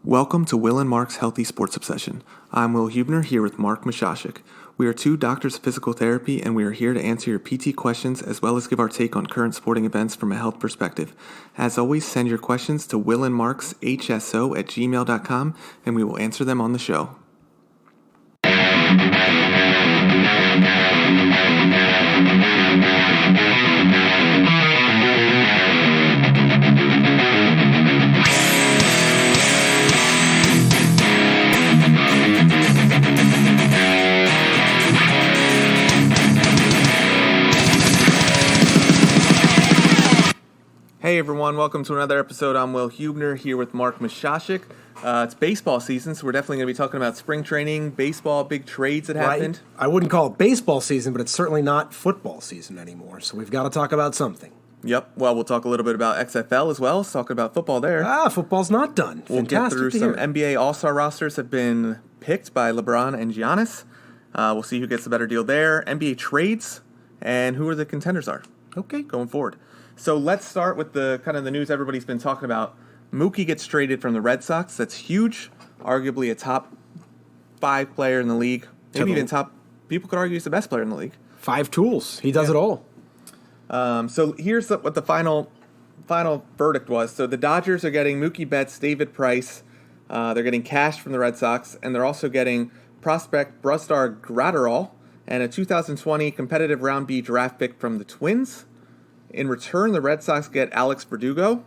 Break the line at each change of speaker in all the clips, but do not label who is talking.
Welcome to Will and Mark's Healthy Sports Obsession. I'm Will Hubner here with Mark Mashashik. We are two doctors of physical therapy, and we are here to answer your PT questions as well as give our take on current sporting events from a health perspective. As always, send your questions to willandmarkshso@gmail.com, and we will answer them on the show. Hey everyone, welcome to another episode. I'm Will Hubner here with Mark Mashashik. It's baseball season, so we're definitely going to be talking about spring training, baseball, big trades that happened.
I wouldn't call it baseball season, but it's certainly not football season anymore, so we've got to talk about something.
Yep, well, we'll talk a little bit about XFL as well, so talking about football there.
Football's not done.
We'll get through some NBA All-Star rosters have been picked by LeBron and Giannis. We'll see who gets the better deal there. NBA trades, and who are the contenders are.
Okay.
Going forward. So let's start with the kind of the news everybody's been talking about. Mookie gets traded from the Red Sox. That's huge. Arguably a top 5 player in the league. Maybe even top. People could argue he's the best player in the league.
5 tools. He does it all.
So here's what the final verdict was. So the Dodgers are getting Mookie Betts, David Price. They're getting cash from the Red Sox, and they're also getting prospect Brusdar Graterol and a 2020 competitive round B draft pick from the Twins. In return, the Red Sox get Alex Verdugo,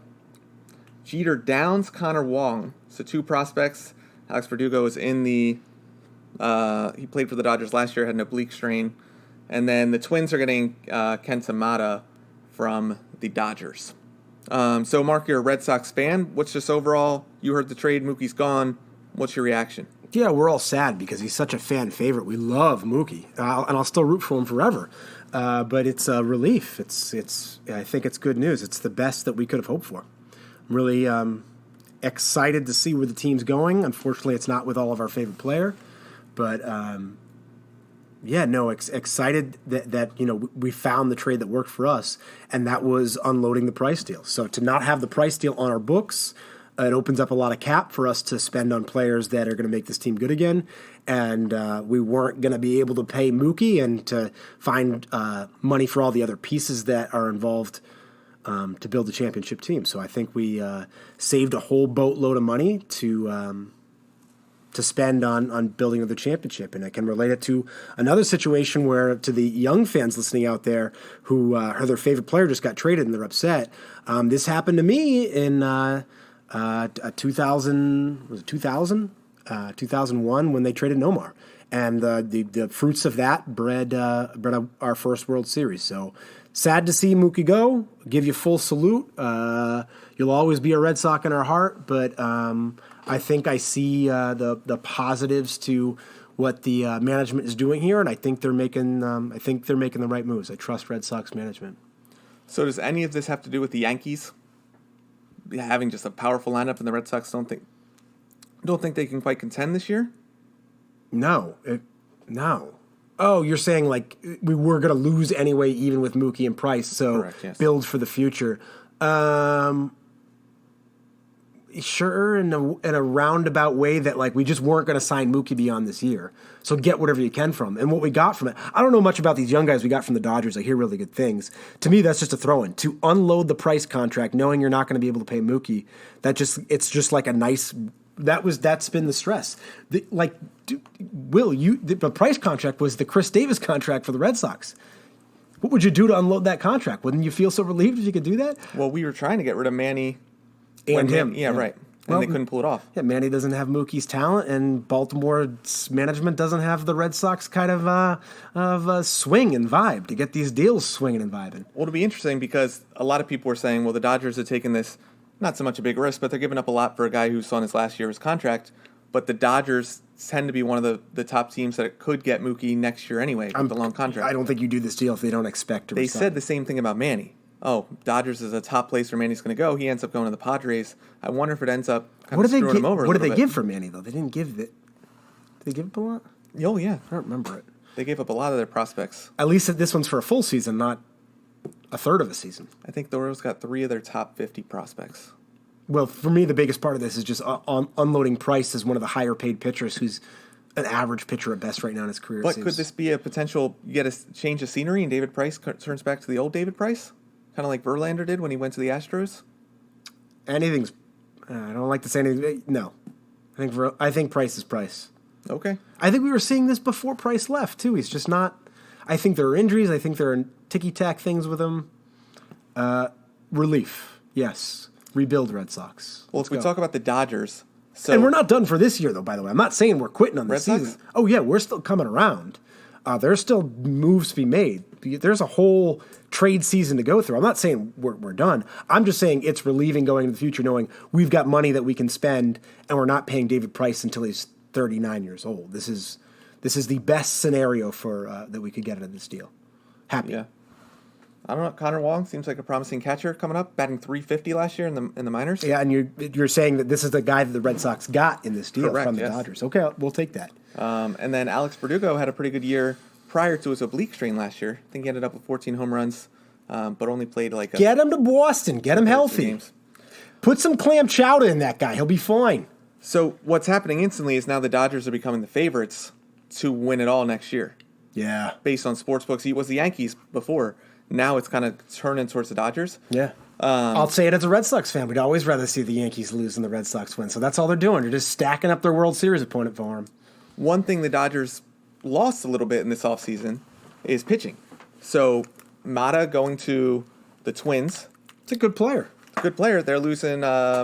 Jeter Downs, Connor Wong. So 2 prospects. Alex Verdugo is in the he played for the Dodgers last year, had an oblique strain. And then the Twins are getting Kenta Mata from the Dodgers. So Mark, you're a Red Sox fan. What's just overall, you heard the trade, Mookie's gone. What's your reaction?
Yeah, we're all sad because he's such a fan favorite. We love Mookie, and I'll still root for him forever. But it's a relief. I think it's good news. It's the best that we could have hoped for. I'm really excited to see where the team's going. Unfortunately, it's not with all of our favorite player, but excited that we found the trade that worked for us, and that was unloading the price deal. So to not have the price deal on our books, it opens up a lot of cap for us to spend on players that are going to make this team good again. And we weren't going to be able to pay Mookie and to find money for all the other pieces that are involved to build a championship team. So I think we saved a whole boatload of money to spend on building of the championship. And I can relate it to another situation where, to the young fans listening out there who their favorite player just got traded and they're upset. This happened to me in 2001 when they traded Nomar, and the fruits of that bred our first World Series. So sad to see Mookie go. Give you full salute. You'll always be a Red Sox in our heart, but I think I see the positives to what the management is doing here, and I think they're making the right moves. I trust Red Sox management.
So does any of this have to do with the Yankees having just a powerful lineup, and the Red Sox don't think they can quite contend this year?
No. Oh, you're saying like we were going to lose anyway, even with Mookie and Price, so correct, yes. Build for the future. Sure, in a roundabout way that like we just weren't going to sign Mookie beyond this year. So get whatever you can from him. And what we got from it, I don't know much about these young guys we got from the Dodgers. I hear really good things. To me, that's just a throw-in. To unload the Price contract, knowing you're not going to be able to pay Mookie, it's just like a nice. That's been the stress. The Price contract was the Chris Davis contract for the Red Sox. What would you do to unload that contract? Wouldn't you feel so relieved if you could do that?
Well, we were trying to get rid of Manny.
And him.
Yeah, right. And they couldn't pull it off.
Yeah, Manny doesn't have Mookie's talent, and Baltimore's management doesn't have the Red Sox kind of swing and vibe to get these deals swinging and vibing.
Well, it'll be interesting because a lot of people were saying, well, the Dodgers are taking this, not so much a big risk, but they're giving up a lot for a guy who's on his last year of his contract. But the Dodgers tend to be one of the top teams that could get Mookie next year anyway with the long contract.
I don't think you do this deal if they don't expect to
They
resign.
said the same thing about Manny. Oh, Dodgers is a top place where Manny's going to go. He ends up going to the Padres. I wonder if it ends up kind of screwing him over a little bit.
What did they give for Manny, though? They didn't give it. Did they give up a lot?
Oh, yeah.
I don't remember it.
They gave up a lot of their prospects.
At least this one's for a full season, not a third of a season.
I think the Orioles got 3 of their top 50 prospects.
Well, for me, the biggest part of this is just unloading Price as one of the higher paid pitchers who's an average pitcher at best right now in his career.
But could this be a potential, you get a change of scenery and David Price turns back to the old David Price? Kind of like Verlander did when he went to the Astros?
Anything's, I don't like to say anything. No. I think Price is Price.
Okay.
I think we were seeing this before Price left, too. He's just not, I think there are injuries. I think there are ticky-tack things with him. Relief, yes. Rebuild Red Sox.
Well, if we talk about the Dodgers.
And we're not done for this year, though, by the way. I'm not saying we're quitting on the season.
Sox?
Oh, yeah, we're still coming around. There's still moves to be made. There's a whole trade season to go through. I'm not saying we're done. I'm just saying it's relieving going into the future knowing we've got money that we can spend and we're not paying David Price until he's 39 years old. This is the best scenario for that we could get out of this deal. Happy.
Yeah. I don't know. Connor Wong seems like a promising catcher coming up, batting .350 last year in the minors.
Yeah, and you're saying that this is the guy that the Red Sox got in this deal from the Dodgers. Okay, we'll take that.
And then Alex Verdugo had a pretty good year prior to his oblique strain last year. I think he ended up with 14 home runs, but only played
Get him to Boston. Get him healthy. Games. Put some clam chowder in that guy. He'll be fine.
So what's happening instantly is now the Dodgers are becoming the favorites to win it all next year.
Yeah.
Based on sports books. He was the Yankees before. Now it's kind of turning towards the Dodgers.
Yeah. I'll say it as a Red Sox fan. We'd always rather see the Yankees lose than the Red Sox win. So that's all they're doing. They're just stacking up their World Series opponent for them.
One thing the Dodgers lost a little bit in this offseason is pitching. So Mata going to the Twins.
It's a good player.
Good player. They're losing, I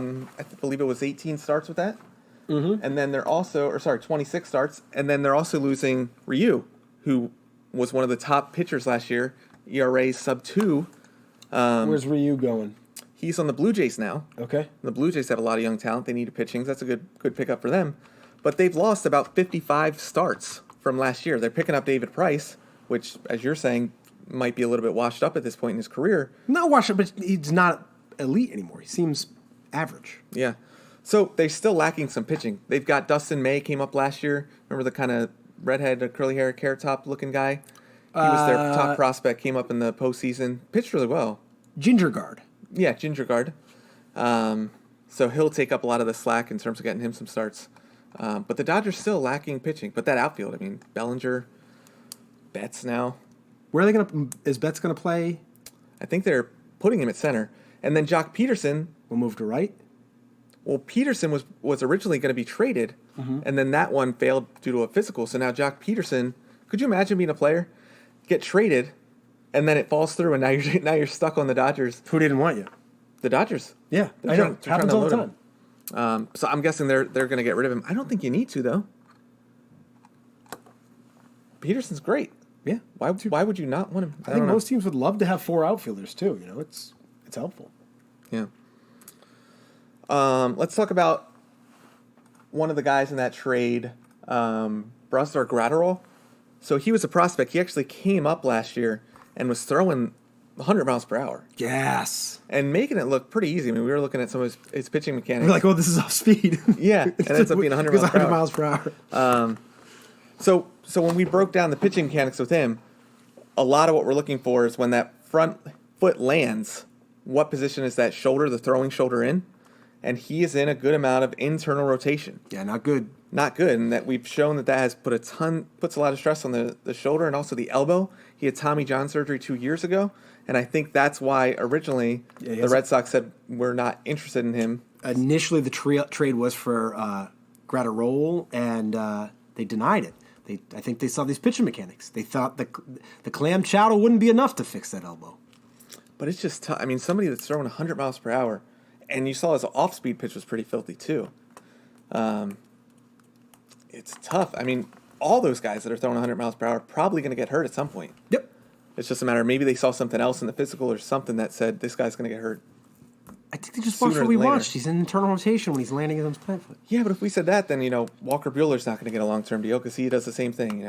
believe it was 18 starts with that.
Mm-hmm.
And then they're also, 26 starts. And then they're also losing Ryu, who was one of the top pitchers last year. ERA sub-2.
Where's Ryu going?
He's on the Blue Jays now.
Okay.
The Blue Jays have a lot of young talent. They need a pitching. That's a good pickup for them. But they've lost about 55 starts from last year. They're picking up David Price, which, as you're saying, might be a little bit washed up at this point in his career.
Not washed up, but he's not elite anymore. He seems average.
Yeah. So they're still lacking some pitching. They've got Dustin May came up last year. Remember the kind of redhead, curly hair, carrot top looking guy? He was their top prospect, came up in the postseason, pitched really well.
Ginger Guard.
Yeah, Ginger Guard. So he'll take up a lot of the slack in terms of getting him some starts. But the Dodgers still lacking pitching. But that outfield, I mean, Bellinger, Betts now.
Where are they going to? Is Betts going to play?
I think they're putting him at center. And then Jock Peterson
will move to right.
Well, Peterson was originally going to be traded, and then that one failed due to a physical. So now Jock Peterson, could you imagine being a player, get traded, and then it falls through, and now you're stuck on the Dodgers?
Who didn't want you?
The Dodgers.
Yeah, I know. Happens all the
time. So I'm guessing they're going to get rid of him. I don't think you need to, though. Peterson's great.
Yeah.
Why would you not want him?
I think most teams would love to have 4 outfielders too. You know, it's helpful.
Yeah. Let's talk about one of the guys in that trade, Brusdar Graterol. So he was a prospect. He actually came up last year and was throwing 100 miles per hour.
Yes.
And making it look pretty easy. I mean, we were looking at some of his pitching mechanics.
We're like, oh, this is off speed.
Yeah, and it ends up being 100 miles per
hour.
So when we broke down the pitching mechanics with him, a lot of what we're looking for is when that front foot lands, what position is that shoulder, the throwing shoulder in? And he is in a good amount of internal rotation.
Yeah, not good.
Not good, and that we've shown that has puts a lot of stress on the shoulder and also the elbow. He had Tommy John surgery 2 years ago, and I think that's why originally the Red Sox said we're not interested in him. Initially,
the trade was for Graterol, and they denied it. I think they saw these pitching mechanics. They thought the clam chowder wouldn't be enough to fix that elbow.
But it's just tough. I mean, somebody that's throwing 100 miles per hour, and you saw his off-speed pitch was pretty filthy too. It's tough. I mean, all those guys that are throwing 100 miles per hour are probably going to get hurt at some point.
Yep.
It's just a matter of maybe they saw something else in the physical or something that said this guy's going to get hurt.
I think they just watched what we watched. He's in internal rotation when he's landing his own plant foot.
Yeah, but if we said that, then, Walker Buehler's not going to get a long-term deal because he does the same thing,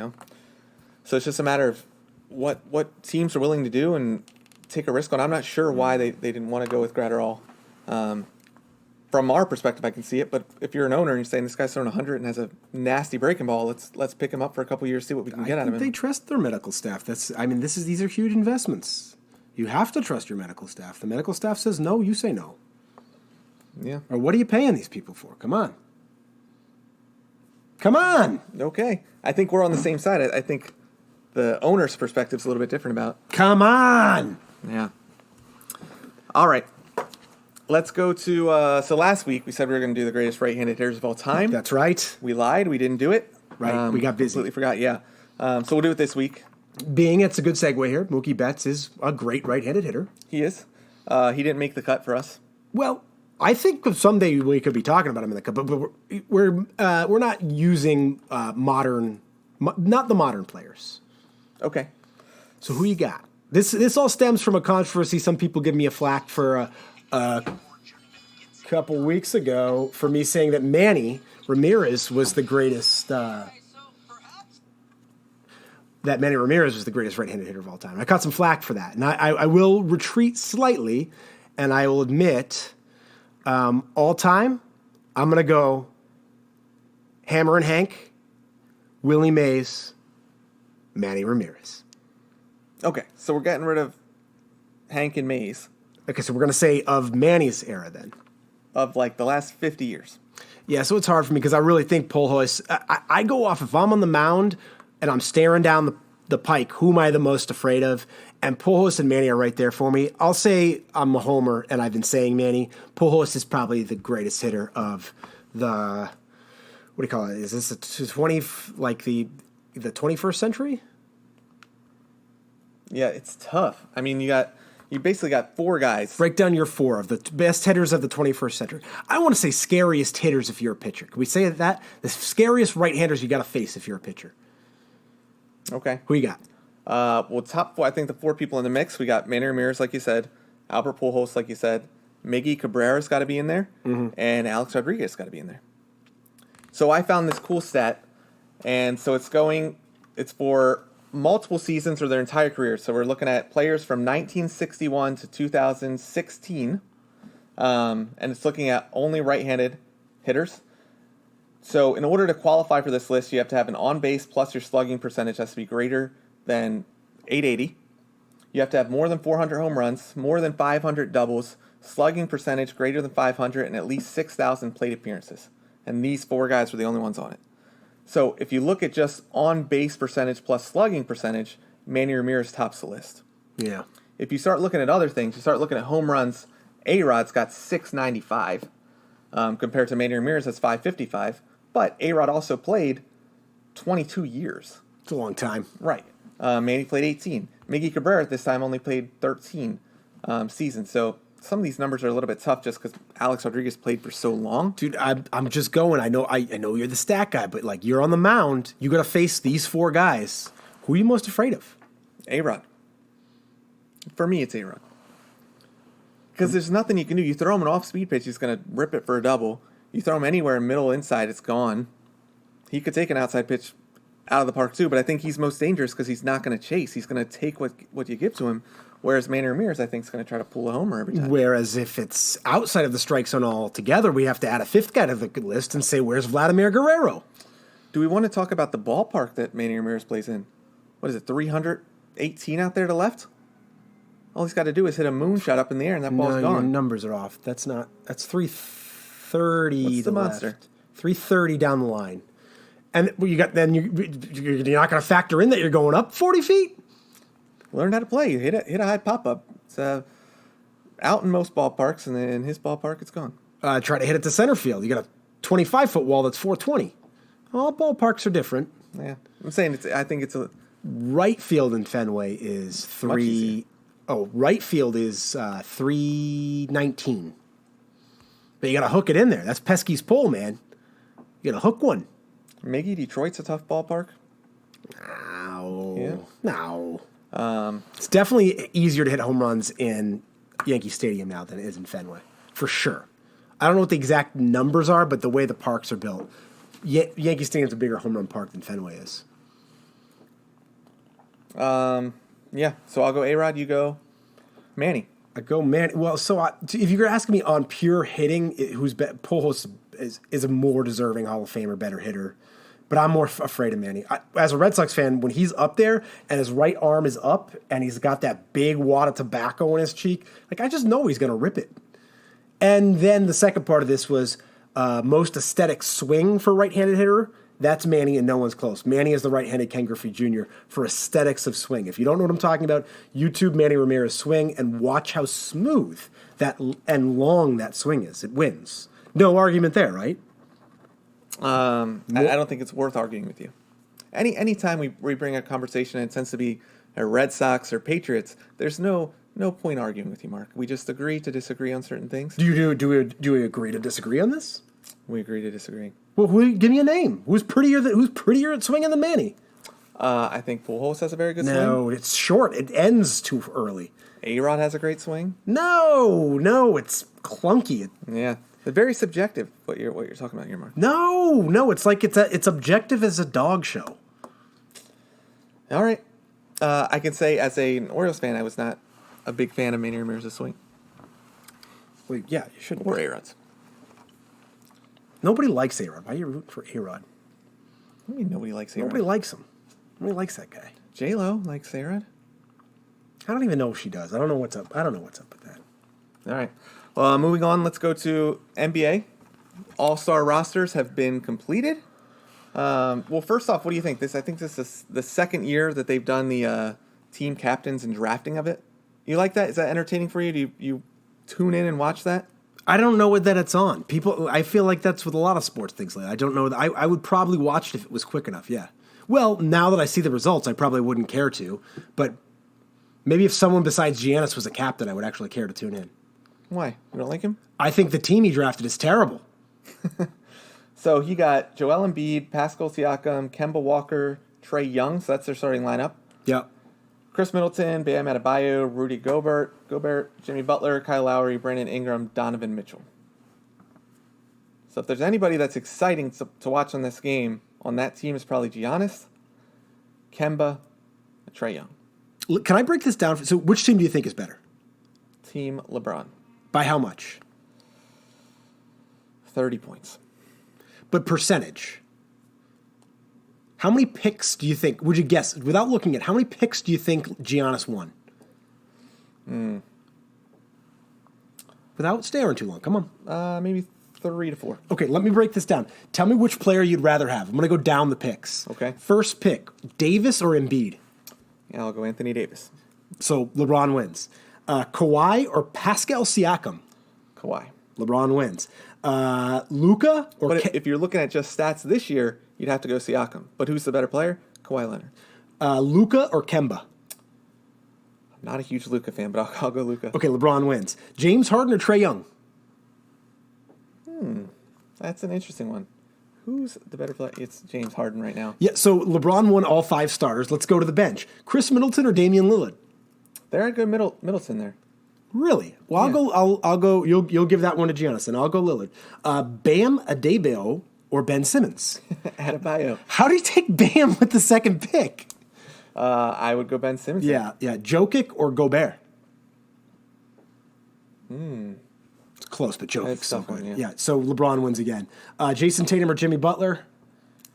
So it's just a matter of what teams are willing to do and take a risk on. I'm not sure why they didn't want to go with Graterol. From our perspective, I can see it, but if you're an owner and you're saying this guy's throwing 100 and has a nasty breaking ball, let's pick him up for a couple years, see what we can get out of him.
They trust their medical staff. These are huge investments. You have to trust your medical staff. The medical staff says no, you say no.
Yeah.
Or what are you paying these people for? Come on. Come on.
Okay. I think we're on the same side. I think the owner's perspective is a little bit different about.
Come on.
Yeah. All right. Let's go to. So last week we said we were going to do the greatest right-handed hitters of all time.
That's right.
We lied. We didn't do it.
Right. We got busy.
Completely forgot. Yeah. So we'll do it this week.
Being it's a good segue here, Mookie Betts is a great right-handed hitter.
He is. He didn't make the cut for us.
Well, I think someday we could be talking about him in the cut, but we're not using not the modern players.
Okay.
So who you got? This all stems from a controversy. Some people give me a flack for a couple weeks ago for me saying that Manny Ramirez was the greatest. That Manny Ramirez was the greatest right-handed hitter of all time. I caught some flack for that, and I will retreat slightly, and I will admit, all time, I'm going to go Hammer and Hank, Willie Mays, Manny Ramirez.
Okay, so we're getting rid of Hank and Mays.
Okay, so we're going to say of Manny's era then.
Of like the last 50 years.
Yeah, so it's hard for me because I really think Pujols. I go off if I'm on the mound and I'm staring down the pike, who am I the most afraid of? And Pujols and Manny are right there for me. I'll say I'm a homer, and I've been saying Manny. Pujols is probably the greatest hitter of the, what do you call it? Is this the 21st century?
Yeah, it's tough. I mean, you basically got four guys.
Break down your four of the best hitters of the 21st century. I want to say scariest hitters if you're a pitcher. Can we say that? The scariest right-handers you got to face if you're a pitcher.
Okay.
Who you got?
Well, top four, I think the four people in the mix, we got Manny Ramirez, like you said, Albert Pujols, like you said, Miggy Cabrera's got to be in there, and Alex Rodriguez got to be in there. So I found this cool stat, and so it's for multiple seasons or their entire career. So we're looking at players from 1961 to 2016, and it's looking at only right-handed hitters. So in order to qualify for this list, you have to have an on-base plus your slugging percentage has to be greater than 880. You have to have more than 400 home runs, more than 500 doubles, slugging percentage greater than 500, and at least 6,000 plate appearances. And these four guys were the only ones on it. So if you look at just on-base percentage plus slugging percentage, Manny Ramirez tops the list.
Yeah.
If you start looking at other things, you start looking at home runs, A-Rod's got 695 compared to Manny Ramirez, that's 555. But A-Rod also played 22 years.
It's a long time.
Right. Manny played 18. Miggy Cabrera at this time only played 13 seasons. So some of these numbers are a little bit tough just because Alex Rodriguez played for so long.
Dude, I'm just going. I know you're the stat guy, but like you're on the mound. You got to face these four guys. Who are you most afraid of?
A-Rod. For me, it's A-Rod. Because there's nothing you can do. You throw him an off-speed pitch, he's going to rip it for a double. You throw him anywhere, middle, inside, it's gone. He could take an outside pitch out of the park too, but I think he's most dangerous because he's not going to chase. He's going to take what you give to him, whereas Manny Ramirez, I think, is going to try to pull a homer every time.
Whereas if it's outside of the strike zone altogether, we have to add a fifth guy to the list and say, where's Vladimir Guerrero?
Do we want to talk about the ballpark that Manny Ramirez plays in? What is it, 318 out there to left? All he's got to do is hit a moonshot up in the air, and that ball's gone.
Your numbers are off. That's 330
What's
to
the
left.
monster?
330 down the line. And you're not going to factor in that you're going up 40 feet?
Learn how to play. You hit a high pop-up. It's out in most ballparks, and then in his ballpark, it's gone.
Try to hit it to center field. You got a 25-foot wall that's 420. All ballparks are different.
Yeah. I'm saying I think it's a...
Right field in Fenway is right field is 319. But you got to hook it in there. That's Pesky's pole, man. You got to hook one.
Miggy, Detroit's a tough ballpark.
No.
Yeah.
No. It's definitely easier to hit home runs in Yankee Stadium now than it is in Fenway. For sure. I don't know what the exact numbers are, but the way the parks are built, Yankee Stadium's a bigger home run park than Fenway is.
Yeah. So I'll go A-Rod, you go Manny.
I go Manny. Well, if you're asking me on pure hitting, Pujols is a more deserving Hall of Famer, better hitter. But I'm more afraid of Manny. As a Red Sox fan, when he's up there and his right arm is up and he's got that big wad of tobacco in his cheek, like I just know he's going to rip it. And then the second part of this was most aesthetic swing for right-handed hitter. That's Manny, and no one's close. Manny is the right-handed Ken Griffey Jr. for aesthetics of swing. If you don't know what I'm talking about, YouTube Manny Ramirez swing and watch how smooth that and long that swing is. It wins. No argument there, right?
I don't think it's worth arguing with you. Any time we bring a conversation and it tends to be Red Sox or Patriots, there's no point arguing with you, Mark. We just agree to disagree on certain things.
Do we agree to disagree on this?
We agree to disagree.
Well, give me a name. Who's prettier at swinging than Manny?
I think Pujols has a very good swing.
No, it's short. It ends too early.
A-Rod has a great swing.
No, it's clunky.
Yeah, it's very subjective. What you're talking about here, Mark.
No, it's like it's objective as a dog show.
All right, I can say as an Orioles fan, I was not a big fan of Manny Ramirez's swing.
Well, yeah, you shouldn't.
Or A-Rod's.
Nobody likes A-Rod. Why are you rooting for A-Rod?
What do you mean nobody likes A-Rod?
Nobody likes him. Nobody likes that guy.
J-Lo likes A-Rod.
I don't even know if she does. I don't know what's up. I don't know what's up with that.
All right. Well, moving on, let's go to NBA. All-star rosters have been completed. Well, first off, what do you think? I think this is the second year that they've done the team captains and drafting of it. You like that? Is that entertaining for you? Do you tune in and watch that?
I don't know that it's on. I feel like that's with a lot of sports things lately. I don't know. I would probably watch it if it was quick enough, yeah. Well, now that I see the results, I probably wouldn't care to. But maybe if someone besides Giannis was a captain, I would actually care to tune in.
Why? You don't like him?
I think the team he drafted is terrible.
So he got Joel Embiid, Pascal Siakam, Kemba Walker, Trae Young. So that's their starting lineup.
Yeah.
Chris Middleton, Bam Adebayo, Rudy Gobert, Jimmy Butler, Kyle Lowry, Brandon Ingram, Donovan Mitchell. So if there's anybody that's exciting to watch on this game, on that team is probably Giannis, Kemba, and Trae Young.
Can I break this down? So which team do you think is better?
Team LeBron.
By how much?
30 points.
But percentage. How many picks do you think, would you guess, without looking at, how many picks do you think Giannis won? Without staring too long, come on.
Maybe 3 to 4.
Okay, let me break this down. Tell me which player you'd rather have. I'm going to go down the picks.
Okay.
First pick, Davis or Embiid?
Yeah, I'll go Anthony Davis.
So LeBron wins. Kawhi or Pascal Siakam?
Kawhi.
LeBron wins. Luka or...
But if you're looking at just stats this year, you'd have to go Siakam. But who's the better player? Kawhi Leonard.
Luka or Kemba?
I'm not a huge Luka fan, but I'll go Luka.
Okay, LeBron wins. James Harden or Trae Young?
That's an interesting one. Who's the better player? It's James Harden right now.
Yeah, so LeBron won all 5 starters. Let's go to the bench. Chris Middleton or Damian Lillard?
They're a good Middleton there.
Really? Well,
Yeah.
I'll go. You'll give that one to Giannis, and I'll go Lillard. Bam Adebayo or Ben Simmons?
Adebayo.
How do you take Bam with the second pick?
I would go Ben Simmons.
Yeah. Jokic or Gobert? It's close, but Jokic's
That's
so
tough one,
good.
yeah.
Yeah. So LeBron wins again. Jason Tatum or Jimmy Butler?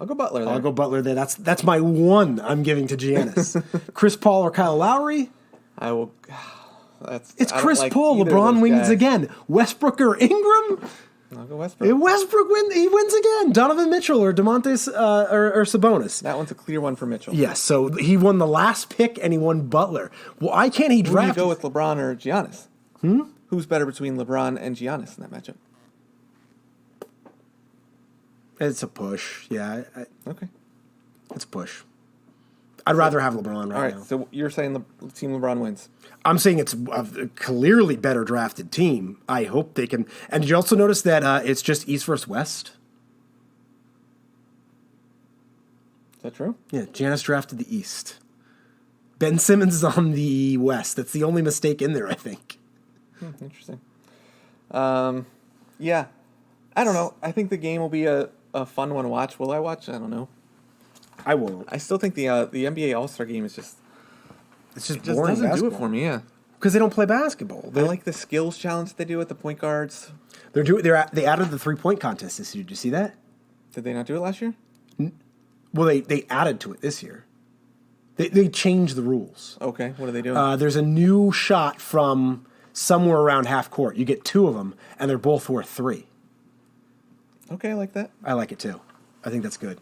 I'll go Butler there.
I'll go Butler there. That's my one I'm giving to Giannis. Chris Paul or Kyle Lowry?
I will.
It's Chris Paul.
either of
LeBron
those
wins
guys.
again. Westbrook or Ingram?
I'll go Westbrook.
He wins again. Donovan Mitchell or DeMontis or Sabonis.
That one's a clear one for Mitchell.
Yes, so he won the last pick and he won Butler. Why can't he
Who do you
draft?
go with LeBron or Giannis? Who's better between LeBron and Giannis in that matchup?
It's a push. Yeah,
Okay.
it's a push. I'd rather have LeBron
All right.
now.
So you're saying Team LeBron wins?
I'm saying it's a clearly better drafted team. I hope they can. And did you also notice that it's just East versus West?
Is that true?
Yeah, Giannis drafted the East. Ben Simmons is on the West. That's the only mistake in there, I think.
Interesting. Yeah. I don't know. I think the game will be a fun one to watch. Will I watch? I don't know.
I won't.
I still think the NBA All-Star game is just
It's just
just
boring
doesn't do it
basketball.
for me. Yeah.
Because they don't play basketball.
I like the skills challenge that they do with the point guards.
They added the 3-point contest this year. Did you see that?
Did they not do it last year?
Well, they added to it this year. They changed the rules.
Okay. What are they doing?
There's a new shot from somewhere around half court. You get 2 of them, and they're both worth 3.
Okay, I like that.
I like it too. I think that's good.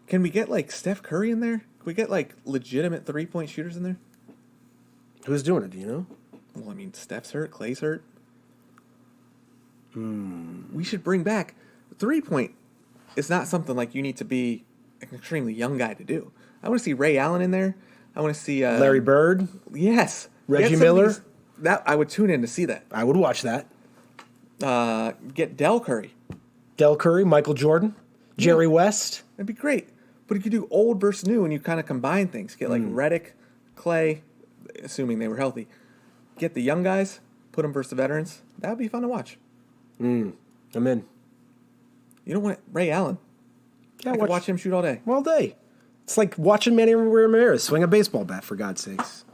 Can we get like Steph Curry in there? Can we get like legitimate 3-point shooters in there?
Who's doing it? Do you know?
Well, I mean, Steph's hurt, Clay's hurt. We should bring back 3-point. It's not something like you need to be an extremely young guy to do. I want to see Ray Allen in there. I want to see
Larry Bird,
Yes,
Reggie
Get some of
Miller.
these- that I would tune in to see that.
I would watch that.
Get Del Curry.
Del Curry, Michael Jordan, Jerry West.
That'd be great. But if you do old versus new and you kind of combine things, get like Reddick, Clay, assuming they were healthy. Get the young guys, put them versus the veterans. That would be fun to watch.
I'm in.
You don't want Ray Allen.
Yeah,
I could watch him shoot all day.
all day. It's like watching Manny Ramirez swing a baseball bat, for God's sakes.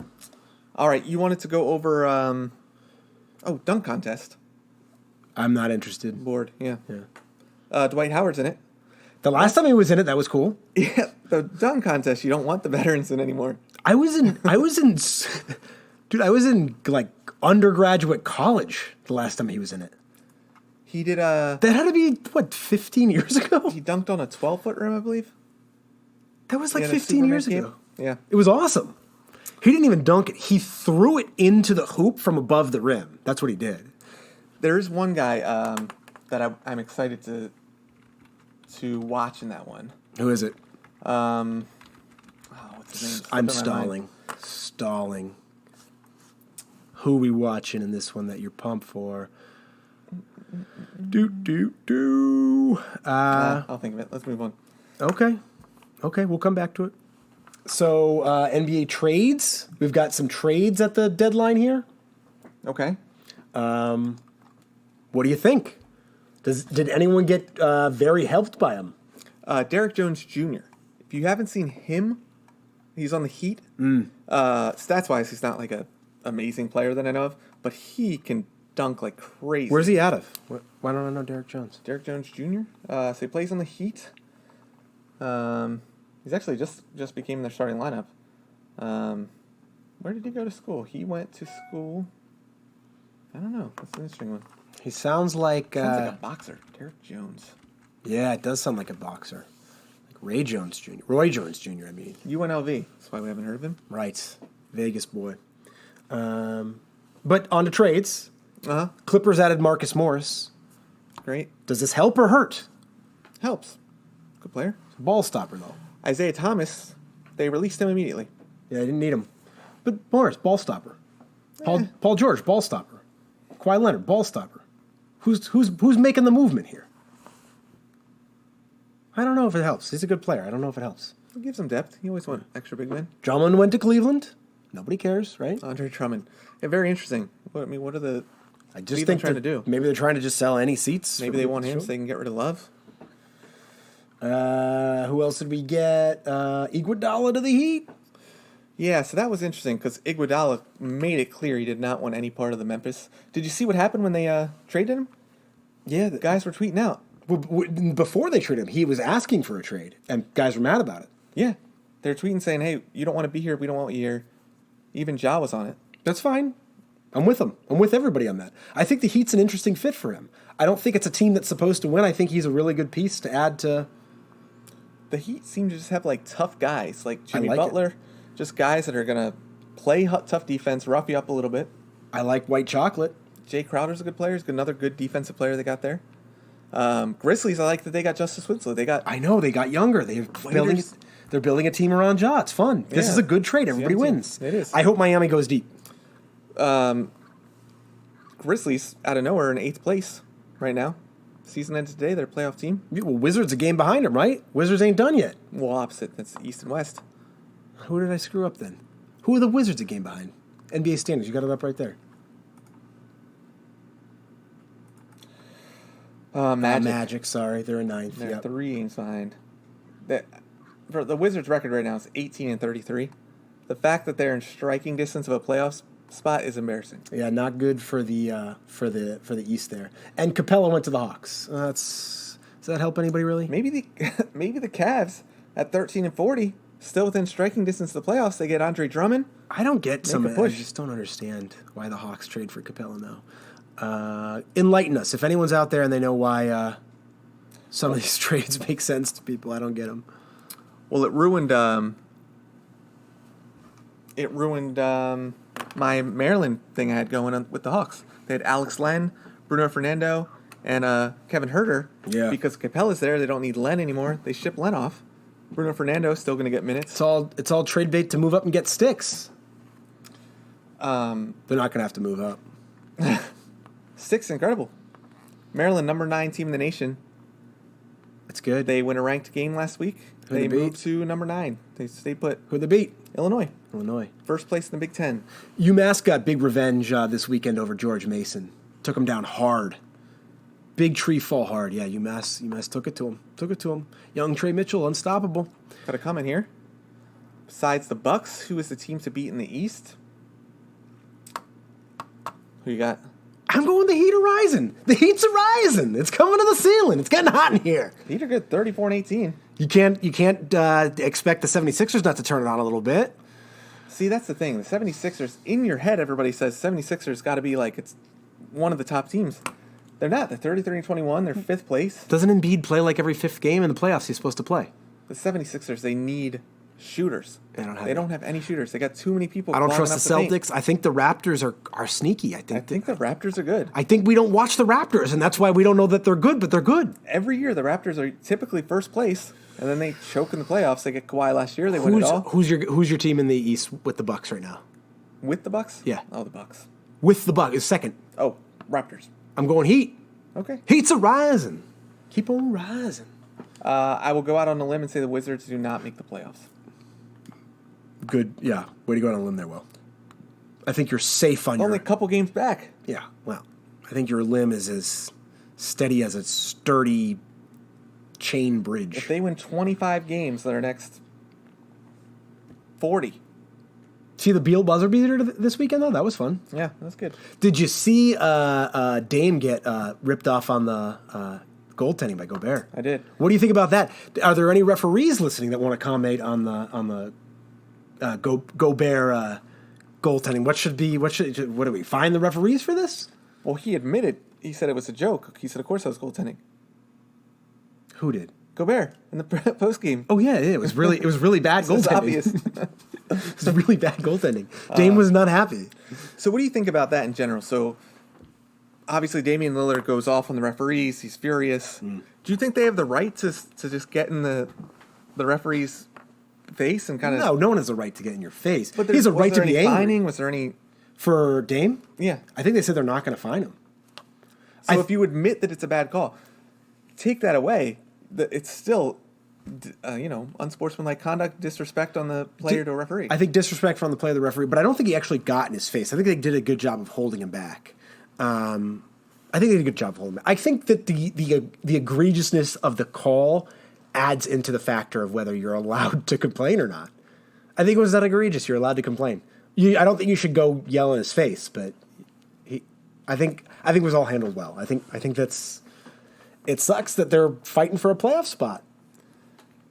All right, you wanted to go over, dunk contest
I'm not interested.
board. Yeah.
Yeah.
Dwight Howard's in it.
The last time he was in it, that was cool.
Yeah, the dunk contest, you don't want the veterans in anymore.
I was in, dude, I was in like undergraduate college the last time he was in it.
He did
That had to be, 15 years ago?
he dunked on a 12-foot rim, I believe.
That was
He
like
had a
15
Superman
years
cape.
ago.
Yeah.
It was awesome. He didn't even dunk it. He threw it into the hoop from above the rim. That's what he did.
There is one guy that I'm excited to watch in that one.
Who is it?
What's his name?
I'm
Slipping my mind.
stalling. Who we watching in this one that you're pumped for?
I'll think of it. Let's move on.
Okay, we'll come back to it. So, NBA trades. We've got some trades at the deadline here.
Okay.
What do you think? Did anyone get very helped by him?
Derek Jones Jr. If you haven't seen him, he's on the Heat. Stats-wise, he's not like a amazing player that I know of, but he can dunk like crazy.
Where's he out of? Why don't I know Derek Jones?
Derek Jones Jr.? So he plays on the Heat. He's actually just became their starting lineup. Where did he go to school? He went to school. I don't know. That's an interesting one.
He sounds like
Sounds like a boxer. Derek Jones.
yeah, it does sound like a boxer. Like Roy Jones Jr. I mean.
UNLV. That's why we haven't heard of him.
Right. Vegas boy. But on to trades.
Uh-huh.
Clippers added Marcus Morris.
Great.
Does this help or hurt?
Helps. Good player.
Ball stopper, though.
Isaiah Thomas, they released him immediately.
Yeah, I didn't need him. But Morris, ball stopper. Paul George, ball stopper. Kawhi Leonard, ball stopper. Who's making the movement here? I don't know if it helps. He's a good player. I don't know if it helps.
It gives him depth. You always want extra big men.
Drummond went to Cleveland. Nobody cares, right?
Andre Drummond. Yeah, very interesting. What are the
I just
Cleveland
think
trying to do?
Maybe they're trying to just sell any seats.
Maybe they want him so they can get rid of Love.
Who else did we get? Iguodala to the Heat.
Yeah, so that was interesting because Iguodala made it clear he did not want any part of the Memphis. Did you see what happened when they traded him?
Yeah,
The guys were tweeting out.
before they traded him, he was asking for a trade, and guys were mad about it.
Yeah, they're tweeting saying, "Hey, you don't want to be here. We don't want you here." Even Ja was on it.
That's fine. I'm with him. I'm with everybody on that. I think the Heat's an interesting fit for him. I don't think it's a team that's supposed to win. I think he's a really good piece to add to.
The Heat seem to just have like tough guys, like Jimmy
like
Butler, just guys that are gonna play tough defense, rough you up a little bit.
I like white chocolate.
Jay Crowder's a good player. He's another good defensive player they got there. Grizzlies, I like that they got Justice Winslow. They got
I know they got younger. They're building a team around Ja. It's fun. This
Yeah.
is a good trade. Everybody
young team.
wins.
It is.
I hope Miami goes deep.
Grizzlies out of nowhere in 8th place right now. Season ended today. They're a playoff team.
Well, Wizards a game behind them, right? Wizards ain't done yet.
Well, opposite. That's East and West.
Who did I screw up then? Who are the Wizards a game behind? NBA standings. You got it up right there.
Magic.
Sorry, they're in 9th.
They're
Yep.
3 games behind. For the Wizards' record right now is 18-33. The fact that they're in striking distance of a playoff spot is embarrassing.
Yeah, not good for the East there. And Capella went to the Hawks. Does that help anybody really?
Maybe the Cavs at 13-40 still within striking distance of the playoffs. They get Andre Drummond.
I don't get some.
a push.
I just don't understand why the Hawks trade for Capella now. Enlighten us. If anyone's out there and they know why some of these trades make sense to people, I don't get them.
Well, it ruined my Maryland thing I had going on with the Hawks. They had Alex Len, Bruno Fernando, and Kevin Herter.
Yeah.
Because Capella's there, they don't need Len anymore. They ship Len off. Bruno Fernando still going to get minutes.
It's all trade bait to move up and get sticks. They're not going to have to move up.
Six, incredible. Maryland, number 9 team in the nation.
It's good.
They win a ranked game last week.
Who'd
They
they beat?
moved to number 9. They stay put.
Who'd they beat?
Illinois.
Illinois.
First place in the Big Ten.
UMass got big revenge this weekend over George Mason. Took him down hard. Big tree fall hard. Yeah, UMass took it to him. Young Trey Mitchell, unstoppable.
Got a comment here. Besides the Bucks, who is the team to beat in the East? Who you got?
I'm going the Heat are rising. The Heat's a rising. It's coming to the ceiling. It's getting hot in here.
Heat are good, 34-18.
You can't expect the 76ers not to turn it on a little bit.
See, that's the thing. The 76ers, in your head, everybody says 76ers got to be like it's one of the top teams. They're not. They're 33-21. They're 5th place.
Doesn't Embiid play like every 5th game in the playoffs he's supposed to play?
The 76ers, they need shooters.
They
don't have any shooters. They got too many people.
I don't
clogging
trust the
up paint.
Celtics. I think the Raptors are sneaky.
I think the Raptors are good.
I think we don't watch the Raptors, and that's why we don't know that they're good, but they're good.
Every year, the Raptors are typically first place, and then they choke in the playoffs. They get Kawhi last year. They win it all.
Who's your team in the East with the Bucks right now?
With the Bucks?
Yeah.
Oh, the Bucks.
With the Bucks is second.
Oh, Raptors.
I'm going Heat.
Okay.
Heat's a rising. Keep on rising.
I will go out on a limb and say the Wizards do not make the playoffs.
Good. Yeah. Way to go on a limb there, Will. I think you're safe on
Only a couple games back.
Yeah. Well, I think your limb is as steady as a sturdy chain bridge.
If they win 25 games their next 40.
See the Beal buzzer beater this weekend, though? That was fun.
Yeah, that's good.
Did you see Dame get ripped off on the goaltending by Gobert?
I did.
What do you think about that? Are there any referees listening that want to comment on the Gobert goaltending? What do we find the referees for this?
Well, he admitted. He said it was a joke. He said, of course, I was goaltending.
Who did?
Gobert in the post game.
Oh yeah, it was really bad
It's
goaltending.
obvious.
It was really bad goaltending. Dame was not happy.
So what do you think about that in general? So obviously Damian Lillard goes off on the referees. He's furious. Do you think they have the right to just get in the referee's face and kind of...
No one has the right to get in your face.
But
he has a right to be angry.
Fining? Was there any...
For Dame?
Yeah.
I think they said they're not going to fine him.
So if you admit that it's a bad call, take that away, it's still... unsportsmanlike conduct, disrespect on the player to a referee.
I think disrespect from the player to the referee, but I don't think he actually got in his face. I think they did a good job of holding him back. I think they did a good job of holding him back. I think that the egregiousness of the call adds into the factor of whether you're allowed to complain or not. I think it was that egregious. You're allowed to complain. I don't think you should go yell in his face, but I think it was all handled well. I think that's... It sucks that they're fighting for a playoff spot.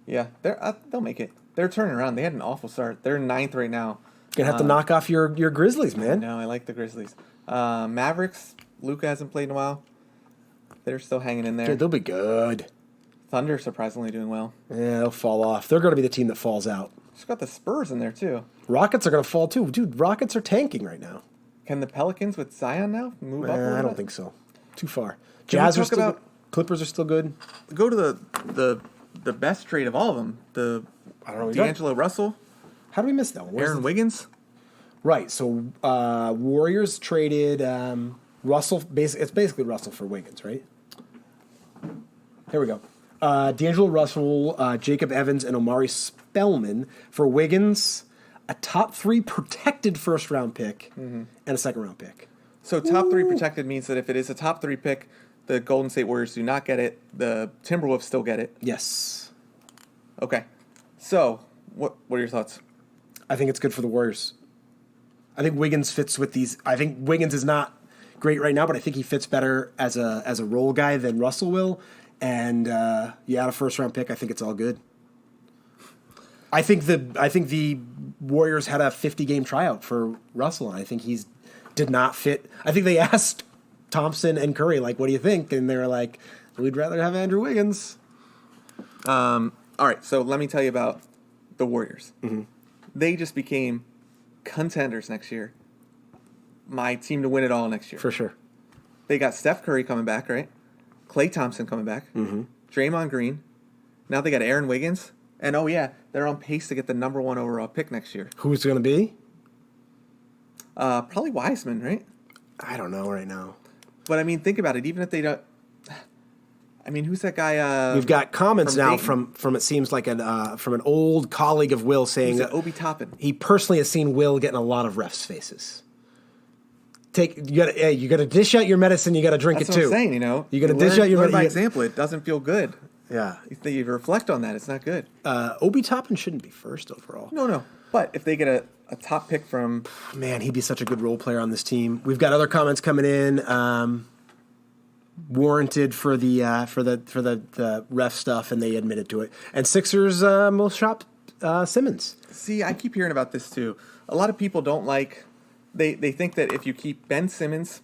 Yeah, they'll make it. They're turning around. They had an awful start. They're 9th right now.
You're going to have to knock off your Grizzlies, man.
No, I like the Grizzlies. Mavericks, Luka hasn't played in a while. They're still hanging in there.
Dude, they'll be good.
Thunder surprisingly doing well.
Yeah, they'll fall off. They're going to be the team that falls out.
Just got the Spurs in there, too.
Rockets are going to fall, too. Dude, Rockets are tanking right now.
Can the Pelicans with Zion now move up a little
I don't
bit?
think so. Too far.
Can
Jazz
we
are
talk
still
about-
good. Clippers are still good.
Go to the best trade of all of them. The
I don't know.
D'Angelo Russell,
How do we miss that one? Where's
Aaron
the-
Wiggins.
Right. So Warriors traded Russell. It's basically Russell for Wiggins, right? Here we go. D'Angelo Russell, Jacob Evans, and Omari Spellman for Wiggins, a top 3 protected first-round pick, and a second-round pick.
So top 3 protected means that if it is a top 3 pick, the Golden State Warriors do not get it. The Timberwolves still get it.
Yes.
Okay. So what are your thoughts?
I think it's good for the Warriors. I think Wiggins fits with these. I think Wiggins is not great right now, but I think he fits better as a role guy than Russell will. And you add a first-round pick, I think it's all good. I think the Warriors had a 50-game tryout for Russell, and I think he's did not fit. I think they asked Thompson and Curry, like, what do you think? And they were like, we'd rather have Andrew Wiggins.
All right, so let me tell you about the Warriors.
Mm-hmm.
They just became contenders next year. My team to win it all next year.
For sure.
They got Steph Curry coming back, right? Klay Thompson coming back.
Mm-hmm.
Draymond Green. Now they got Aaron Wiggins. And, oh, yeah, they're on pace to get the number 1 overall pick next year.
Who's going to be?
Probably Wiseman, right?
I don't know right now.
But, I mean, think about it. Even if they don't... I mean, who's that guy?
We've got comments now
Dayton?
from it seems like from an old colleague of Will saying that
Obi Toppin.
he personally has seen Will get in a lot of refs' faces. You gotta dish out your medicine. You gotta drink
That's
it
what
too.
I'm saying, you know.
You gotta dish out your
learn by
medicine.
example. It doesn't feel good.
Yeah.
If you reflect on that, it's not good.
Obi Toppin shouldn't be first overall.
No. But if they get a top pick from...
Man, he'd be such a good role player on this team. We've got other comments coming in. Warranted for the ref stuff, and they admitted to it. And Sixers most shopped Simmons.
See, I keep hearing about this too. A lot of people don't like... They think that if you keep Ben Simmons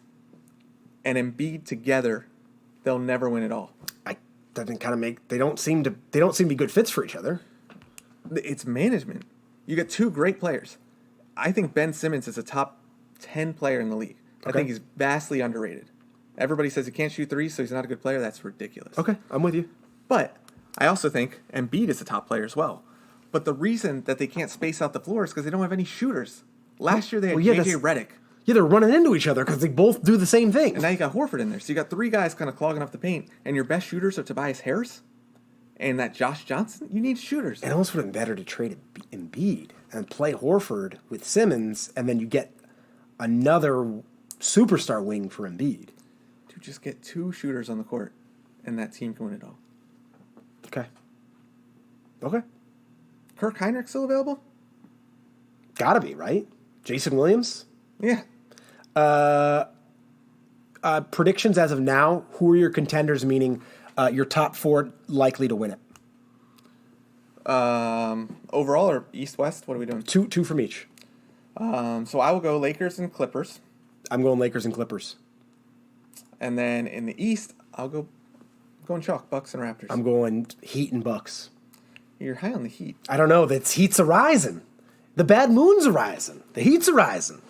and Embiid together, they'll never win it all.
Doesn't kind of make... They don't seem to be good fits for each other.
It's management. You got two great players. I think Ben Simmons is a top 10 player in the league.
Okay.
I think he's vastly underrated. Everybody says he can't shoot threes, so he's not a good player. That's ridiculous.
Okay, I'm with you.
But I also think Embiid is a top player as well. But the reason that they can't space out the floor is because they don't have any shooters. Last year they had J.J. Redick.
Yeah, they're running into each other because they both do the same thing.
And now you got Horford in there. So you got three guys kind of clogging up the paint. And your best shooters are Tobias Harris and that Josh Johnson. You need shooters.
It almost would have been better to trade Embiid and play Horford with Simmons, and then you get another superstar wing for Embiid.
Dude, just get two shooters on the court, and that team can win it all.
Okay.
Kirk Heinrich still available?
Gotta be, right? Jason Williams?
Yeah.
Predictions as of now, who are your contenders, meaning your top four likely to win it?
Overall or East-West? What are we doing?
Two from each.
So I will go Lakers and Clippers.
I'm going Lakers and Clippers.
And then in the East, I'm going chalk, Bucks and Raptors.
I'm going Heat and Bucks.
You're high on the Heat.
I don't know. That's Heat's a rising. The bad moon's a rising. The Heat's a rising.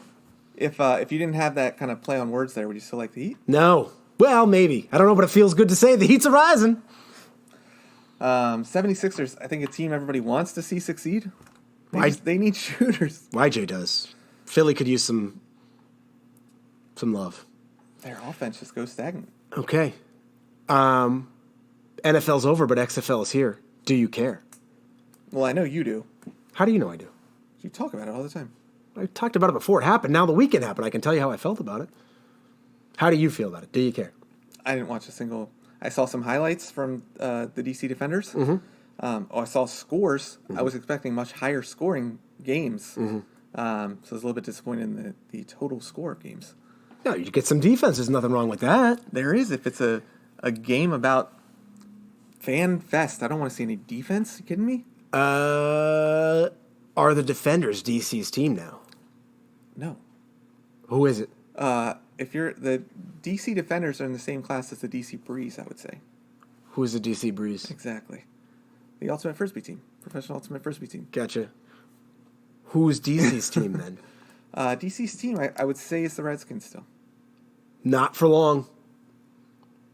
If you didn't have that kind of play on words there, would you still like the Heat?
No. Well, maybe. I don't know, but it feels good to say the Heat's a rising.
76ers, I think a team everybody wants to see succeed. They need shooters.
YJ does. Philly could use some love.
Their offense just goes stagnant.
Okay. NFL's over, but XFL is here. Do you care?
Well, I know you do.
How do you know I do?
You talk about it all the time.
I talked about it before it happened. Now the weekend happened. I can tell you how I felt about it. How do you feel about it? Do you care?
I didn't watch a single... I saw some highlights from the DC Defenders.
Mm-hmm.
I saw scores. Mm-hmm. I was expecting much higher scoring games.
Mm-hmm.
So I was a little bit disappointed in the total score of games.
No, you get some defense. There's nothing wrong with that.
There is if it's a game about fan fest. I don't want to see any defense. You kidding me?
Are the Defenders DC's team now?
No.
Who is it?
If you're the DC Defenders are in the same class as the DC Breeze, I would say.
Who is the DC Breeze?
Exactly. The Ultimate Frisbee team. Professional Ultimate Frisbee team.
Gotcha. Who's DC's team then?
DC's team, I would say, is the Redskins still.
Not for long.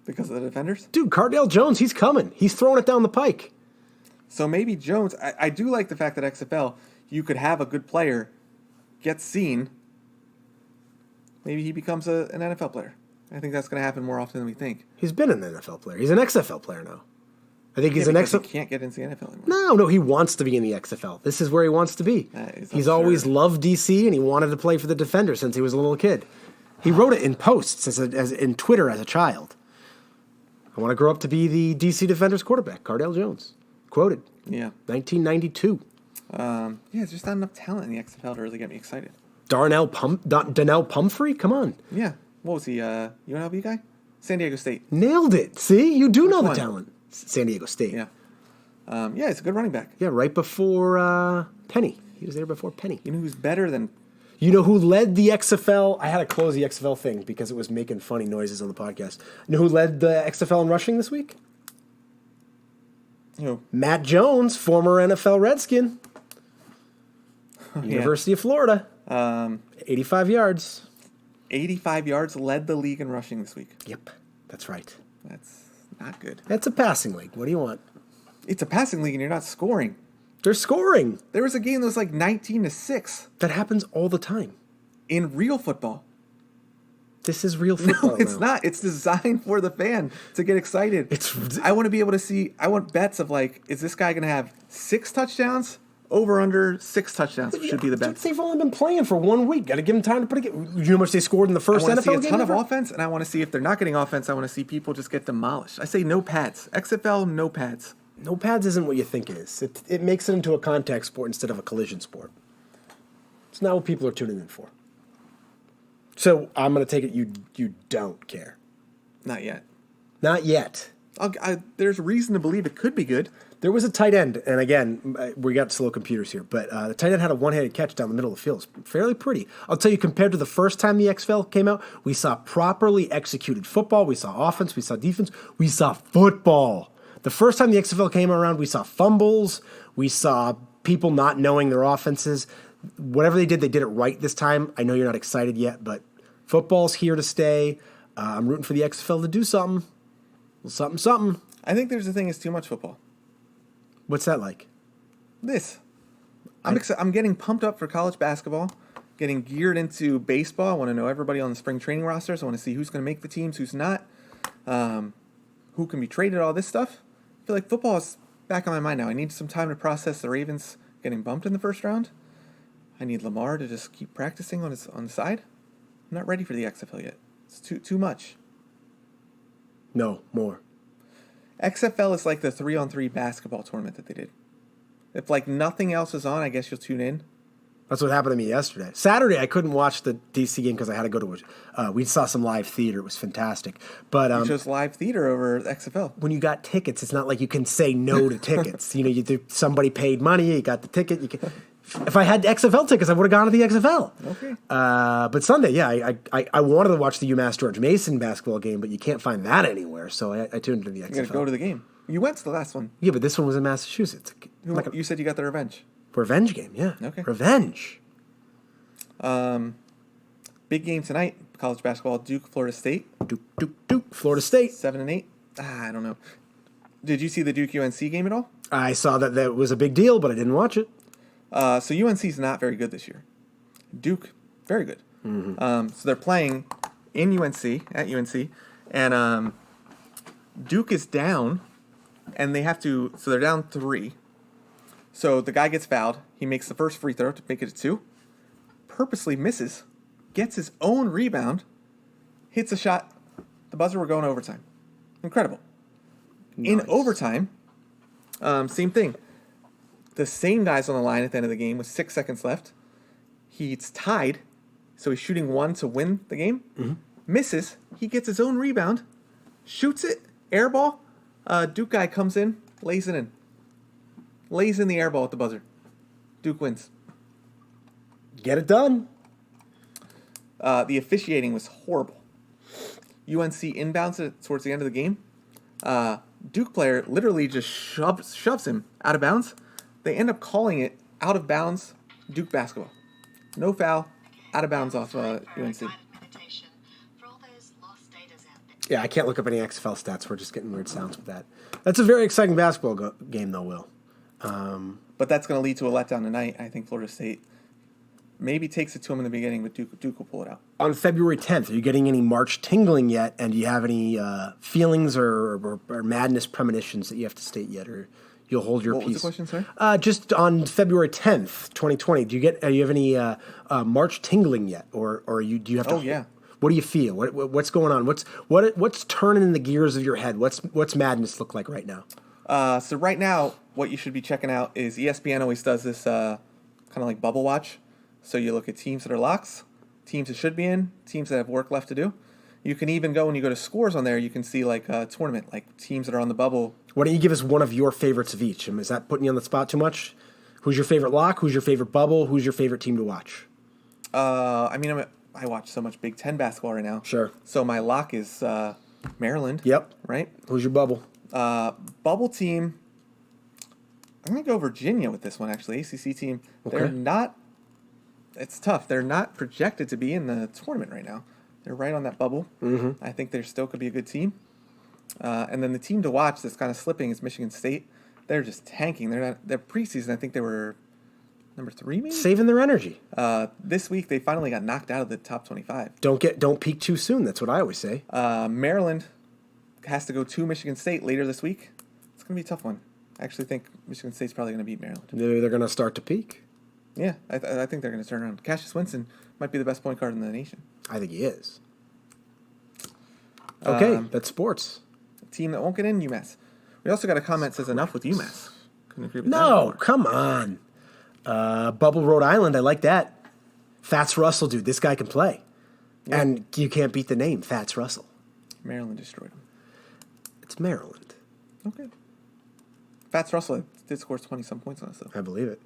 Because of the Defenders?
Dude, Cardale Jones, he's coming. He's throwing it down the pike.
So maybe Jones, I do like the fact that XFL, you could have a good player get seen. Maybe he becomes an NFL player. I think that's going to happen more often than we think.
He's been an NFL player. He's an XFL player now. I think he's an XFL.
He can't get into the NFL anymore.
No, he wants to be in the XFL. This is where he wants to be. He's always loved DC, and he wanted to play for the Defenders since he was a little kid. He wrote it in posts as in Twitter as a child. I want to grow up to be the DC Defenders quarterback, Cardale Jones. Quoted.
Yeah.
1992.
There's just not enough talent in the XFL to really get me excited.
Donnell Pumphrey? Come on.
Yeah. What was he, UNLV guy? San Diego State.
Nailed it. See? You do know
Which
the
one?
talent. San Diego State.
Yeah. Yeah, he's a good running back.
Yeah, right before Penny. He was there before Penny.
You know who's better than...
You know who led the XFL? I had to close the XFL thing because it was making funny noises on the podcast. You know who led the XFL in rushing this week?
Who?
Matt Jones, former NFL Redskin. University of Florida. 85 yards.
85 yards, led the league in rushing this week.
Yep, that's right.
That's not good.
That's a passing league. What do you want?
It's a passing league and you're not scoring.
They're scoring.
There was a game that was like 19-6.
That happens all the time.
In real football.
This is real football.
No, it's not. It's designed for the fan to get excited. I want to be able to see, I want bets of like, is this guy going to have 6 touchdowns? Over under 6 touchdowns should be the bets.
They've only been playing for 1 week. Got to give them time to put it. You know how much they scored in the first NFL game?
I want to see a ton of offense, and I want to see if they're not getting offense, I want to see people just get demolished. I say no pads. XFL, no pads.
No pads isn't what you think it is. It makes it into a contact sport instead of a collision sport. It's not what people are tuning in for. So I'm going to take it you don't care.
Not yet.
Not yet.
There's reason to believe it could be good.
There was a tight end, and again, we got slow computers here, but the tight end had a one-handed catch down the middle of the field. It's fairly pretty. I'll tell you, compared to the first time the XFL came out, we saw properly executed football. We saw offense. We saw defense. We saw football. The first time the XFL came around, we saw fumbles. We saw people not knowing their offenses. Whatever they did it right this time. I know you're not excited yet, but football's here to stay. I'm rooting for the XFL to do something. Something.
I think there's a thing is too much football.
What's that like?
This. I'm getting pumped up for college basketball, getting geared into baseball. I want to know everybody on the spring training rosters. I want to see who's going to make the teams, who's not, who can be traded, all this stuff. I feel like football is back on my mind now. I need some time to process the Ravens getting bumped in the first round. I need Lamar to just keep practicing on the side. I'm not ready for the XFL yet. It's too much.
No, more.
XFL is like the 3-on-3 basketball tournament that they did. If like nothing else is on, I guess you'll tune in.
That's what happened to me yesterday. Saturday, I couldn't watch the DC game because I had to go to we saw some live theater. It was fantastic. But
you chose live theater over XFL.
When you got tickets, it's not like you can say no to tickets. Somebody paid money, you got the ticket. If I had XFL tickets, I would have gone to the XFL.
Okay.
But Sunday, yeah, I wanted to watch the UMass George Mason basketball game, but you can't find that anywhere. So I tuned into the XFL.
You got to go to the game. You went to the last one.
Yeah, but this one was in Massachusetts.
You said you got the revenge.
Revenge game, yeah.
Okay.
Revenge.
Big game tonight. College basketball. Duke, Florida State.
Duke, Florida State.
7-8. I don't know. Did you see the Duke UNC game at all?
I saw that was a big deal, but I didn't watch it.
So UNC's not very good this year. Duke, very good.
Mm-hmm.
So they're playing in at UNC, and Duke is down, and so they're down 3. So the guy gets fouled. He makes the first free throw to make it a 2. Purposely misses, gets his own rebound, hits a shot. The buzzer, we're going overtime. Incredible. Nice. In overtime, same thing. The same guy's on the line at the end of the game with 6 seconds left. He's tied, so he's shooting 1 to win the game. Mm-hmm. Misses. He gets his own rebound, shoots it, air ball. Duke guy comes in, lays it in. Lays in the air ball at the buzzer. Duke wins.
Get it done.
The officiating was horrible. UNC inbounds it towards the end of the game. Duke player literally just shoves him out of bounds. They end up calling it out of bounds Duke basketball. No foul, out of bounds off UNC.
Yeah, I can't look up any XFL stats. We're just getting weird sounds with that. That's a very exciting basketball game, though, Will.
But that's going to lead to a letdown tonight. I think Florida State maybe takes it to them in the beginning, but Duke will pull it out.
On February 10th, are you getting any March tingling yet? And do you have any feelings or madness premonitions that you have to state yet? Or you'll hold your peace?
What was the question, sir?
Just on February 10th, 2020, do you have any March tingling yet? Or do you have to...
Oh, yeah.
What do you feel? What's going on? What's turning in the gears of your head? What's madness look like right now?
So right now, what you should be checking out is ESPN always does this kind of like bubble watch. So you look at teams that are locks, teams that should be in, teams that have work left to do. You can even go when you go to scores on there. You can see like a tournament, like teams that are on the bubble.
Why don't you give us one of your favorites of each? Is that putting you on the spot too much? Who's your favorite lock? Who's your favorite bubble? Who's your favorite team to watch?
I watch so much Big Ten basketball right now.
Sure.
So my lock is Maryland.
Yep.
Right.
Who's your bubble?
Bubble team. I'm gonna go Virginia with this one. Actually, ACC team.
Okay.
They're not. It's tough. They're not projected to be in the tournament right now. They're right on that bubble.
Mm-hmm.
I think there still could be a good team. And then the team to watch that's kind of slipping is Michigan State. They're just tanking. They're not. They're preseason. I think they were number 3, maybe.
Saving their energy.
This week they finally got knocked out of the top 25.
Don't peak too soon. That's what I always say.
Maryland has to go to Michigan State later this week. It's gonna be a tough one. I actually think Michigan State's probably gonna beat Maryland.
Maybe they're going to start to peak.
Yeah, I think they're gonna turn around. Cassius Winston might be the best point guard in the nation.
I think he is. Okay, that's sports.
Team that won't get in, UMass. We also got a comment that says enough with UMass. Couldn't agree with that
No,
more.
come on. Bubble Rhode Island, I like that. Fats Russell, dude, this guy can play.
Yeah.
And you can't beat the name, Fats Russell.
Maryland destroyed him.
It's Maryland.
Okay. Fats Russell did score 20-some points on us, though.
I believe it.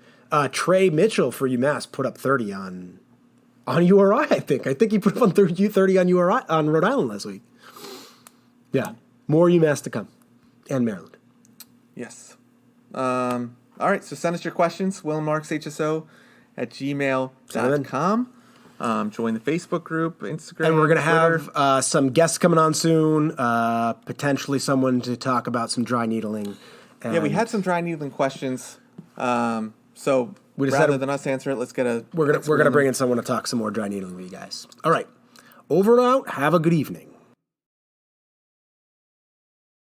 Trey Mitchell for UMass put up 30 on URI, I think. I think he put up on 30 on URI on Rhode Island last week. Yeah. More UMass to come. And Maryland.
Yes. All right, so send us your questions, willmarkshso@gmail.com. Join the Facebook group, Instagram,
And we're going to
Twitter.
have some guests coming on soon, potentially someone to talk about some dry needling.
Yeah, we
And
had some dry needling questions. So
We just
rather
had a-
than us answer it, let's get a...
We're gonna bring in someone to talk some more dry needling with you guys. All right. Over and out. Have a good evening.